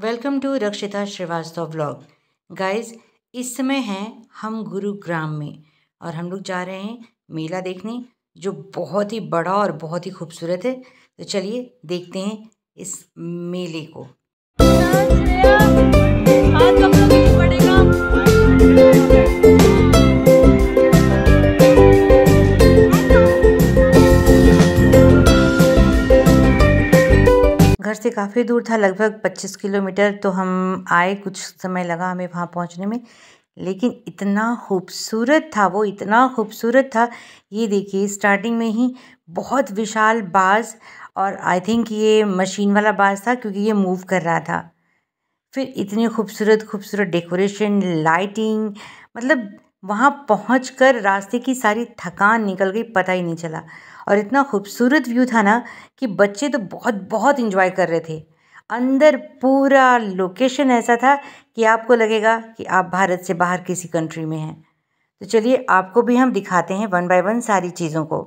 Welcome to रक्षिता Srivastava vlog. Guys, इस समय हैं हम गुरुग्राम में और हम लोग जा रहे हैं मेला देखने, जो बहुत ही बड़ा और बहुत ही खूबसूरत है। तो चलिए देखते हैं इस मेले को। घर से काफ़ी दूर था, लगभग 25 किलोमीटर। तो हम आए, कुछ समय लगा हमें वहाँ पहुँचने में, लेकिन इतना खूबसूरत था वो, इतना खूबसूरत था। ये देखिए, स्टार्टिंग में ही बहुत विशाल बाज़, और आई थिंक ये मशीन वाला बाज़ था क्योंकि ये मूव कर रहा था। फिर इतनी खूबसूरत खूबसूरत डेकोरेशन, लाइटिंग, मतलब वहाँ पहुँचकर रास्ते की सारी थकान निकल गई, पता ही नहीं चला। और इतना खूबसूरत व्यू था ना कि बच्चे तो बहुत बहुत इंजॉय कर रहे थे। अंदर पूरा लोकेशन ऐसा था कि आपको लगेगा कि आप भारत से बाहर किसी कंट्री में हैं। तो चलिए आपको भी हम दिखाते हैं वन बाय वन सारी चीज़ों को।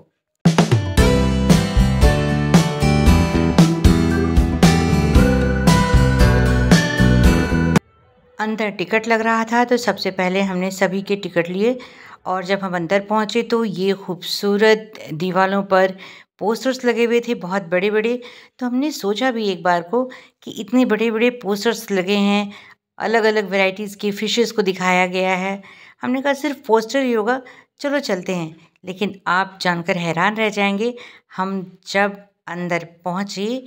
अंदर टिकट लग रहा था, तो सबसे पहले हमने सभी के टिकट लिए। और जब हम अंदर पहुँचे तो ये खूबसूरत दीवारों पर पोस्टर्स लगे हुए थे, बहुत बड़े बड़े। तो हमने सोचा भी एक बार को कि इतने बड़े बड़े पोस्टर्स लगे हैं, अलग अलग वैरायटीज़ की फ़िशेस को दिखाया गया है। हमने कहा सिर्फ पोस्टर ही होगा, चलो चलते हैं। लेकिन आप जानकर हैरान रह जाएंगे, हम जब अंदर पहुँचे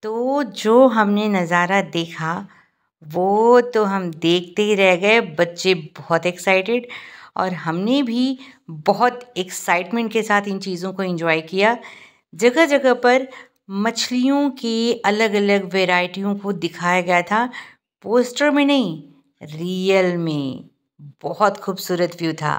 तो जो हमने नज़ारा देखा वो तो हम देखते ही रह गए। बच्चे बहुत एक्साइटेड, और हमने भी बहुत एक्साइटमेंट के साथ इन चीज़ों को एंजॉय किया। जगह जगह पर मछलियों की अलग अलग वैरायटियों को दिखाया गया था, पोस्टर में नहीं, रियल में। बहुत खूबसूरत व्यू था।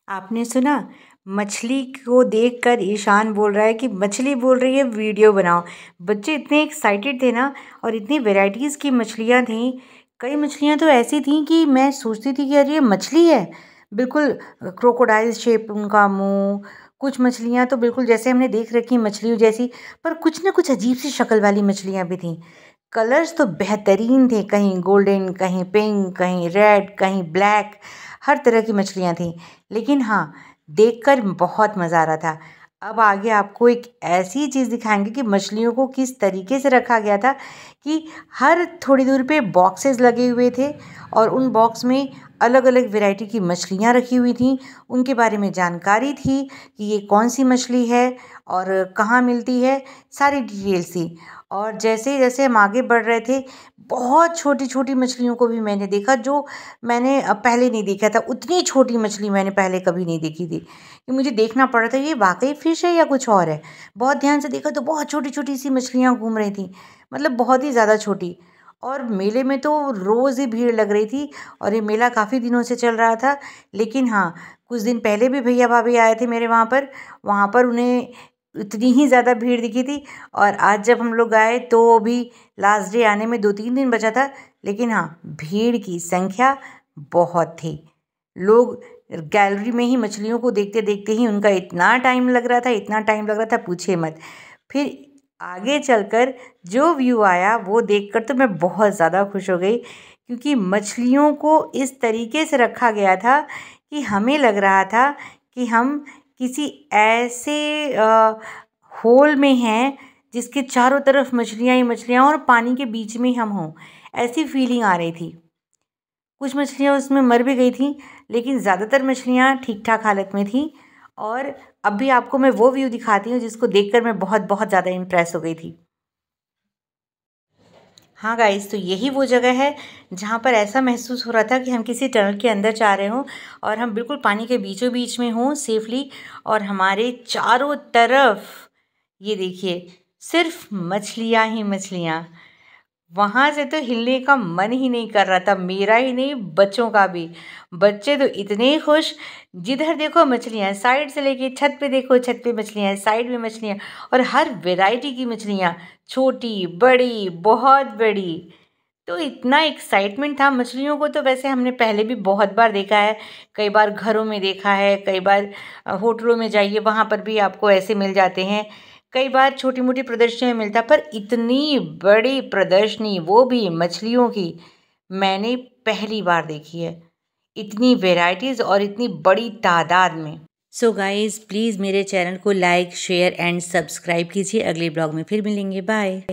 आपने सुना, मछली को देखकर ईशान बोल रहा है कि मछली बोल रही है वीडियो बनाओ। बच्चे इतने एक्साइटेड थे ना, और इतनी वैरायटीज़ की मछलियाँ थीं। कई मछलियाँ तो ऐसी थीं कि मैं सोचती थी कि यार ये मछली है, बिल्कुल क्रोकोडाइल शेप उनका मुंह। कुछ मछलियाँ तो बिल्कुल जैसे हमने देख रखी मछलियों जैसी, पर कुछ ना कुछ अजीब सी शक्ल वाली मछलियाँ भी थीं। कलर्स तो बेहतरीन थे, कहीं गोल्डन, कहीं पिंक, कहीं रेड, कहीं ब्लैक, हर तरह की मछलियाँ थीं। लेकिन हाँ, देखकर बहुत मज़ा आ रहा था। अब आगे आपको एक ऐसी चीज़ दिखाएंगे कि मछलियों को किस तरीके से रखा गया था, कि हर थोड़ी दूर पे बॉक्सेस लगे हुए थे, और उन बॉक्स में अलग अलग वैरायटी की मछलियाँ रखी हुई थीं। उनके बारे में जानकारी थी कि ये कौन सी मछली है और कहाँ मिलती है, सारी डिटेल्स थी। और जैसे जैसे हम आगे बढ़ रहे थे, बहुत छोटी छोटी मछलियों को भी मैंने देखा, जो मैंने पहले नहीं देखा था। उतनी छोटी मछली मैंने पहले कभी नहीं देखी थी, कि मुझे देखना पड़ा था ये वाकई फ़िश है या कुछ और है। बहुत ध्यान से देखा तो बहुत छोटी छोटी सी मछलियाँ घूम रही थी, मतलब बहुत ही ज़्यादा छोटी। और मेले में तो रोज़ ही भीड़ लग रही थी, और ये मेला काफ़ी दिनों से चल रहा था। लेकिन हाँ, कुछ दिन पहले भी भैया भाभी आए थे मेरे वहाँ पर उन्हें इतनी ही ज़्यादा भीड़ दिखी थी। और आज जब हम लोग आए तो भी लास्ट डे आने में 2-3 दिन बचा था, लेकिन हाँ, भीड़ की संख्या बहुत थी। लोग गैलरी में ही मछलियों को देखते देखते ही उनका इतना टाइम लग रहा था पूछिए मत। फिर आगे चलकर जो व्यू आया वो देखकर तो मैं बहुत ज़्यादा खुश हो गई, क्योंकि मछलियों को इस तरीके से रखा गया था कि हमें लग रहा था कि हम किसी ऐसे होल में हैं जिसके चारों तरफ मछलियाँ ही मछलियाँ और पानी के बीच में हम हों, ऐसी फीलिंग आ रही थी। कुछ मछलियाँ उसमें मर भी गई थी, लेकिन ज़्यादातर मछलियाँ ठीक ठाक हालत में थी। और अब भी आपको मैं वो व्यू दिखाती हूँ जिसको देखकर मैं बहुत बहुत ज़्यादा इम्प्रेस हो गई थी। हाँ गाइस, तो यही वो जगह है जहाँ पर ऐसा महसूस हो रहा था कि हम किसी टनल के अंदर जा रहे हों और हम बिल्कुल पानी के बीचों बीच में हों सेफली, और हमारे चारों तरफ ये देखिए सिर्फ मछलियाँ ही मछलियाँ। वहाँ से तो हिलने का मन ही नहीं कर रहा था, मेरा ही नहीं बच्चों का भी। बच्चे तो इतने खुश, जिधर देखो मछलियाँ, साइड से लेके छत पे देखो, छत पे मछलियाँ, साइड में मछलियाँ, और हर वैरायटी की मछलियाँ, छोटी बड़ी बहुत बड़ी। तो इतना एक्साइटमेंट था। मछलियों को तो वैसे हमने पहले भी बहुत बार देखा है, कई बार घरों में देखा है, कई बार होटलों में जाइए वहाँ पर भी आपको ऐसे मिल जाते हैं, कई बार छोटी मोटी प्रदर्शनी में मिलता, पर इतनी बड़ी प्रदर्शनी वो भी मछलियों की मैंने पहली बार देखी है, इतनी वेराइटीज़ और इतनी बड़ी तादाद में। सो गाइज़, प्लीज़ मेरे चैनल को लाइक शेयर एंड सब्सक्राइब कीजिए। अगले ब्लॉग में फिर मिलेंगे, बाय।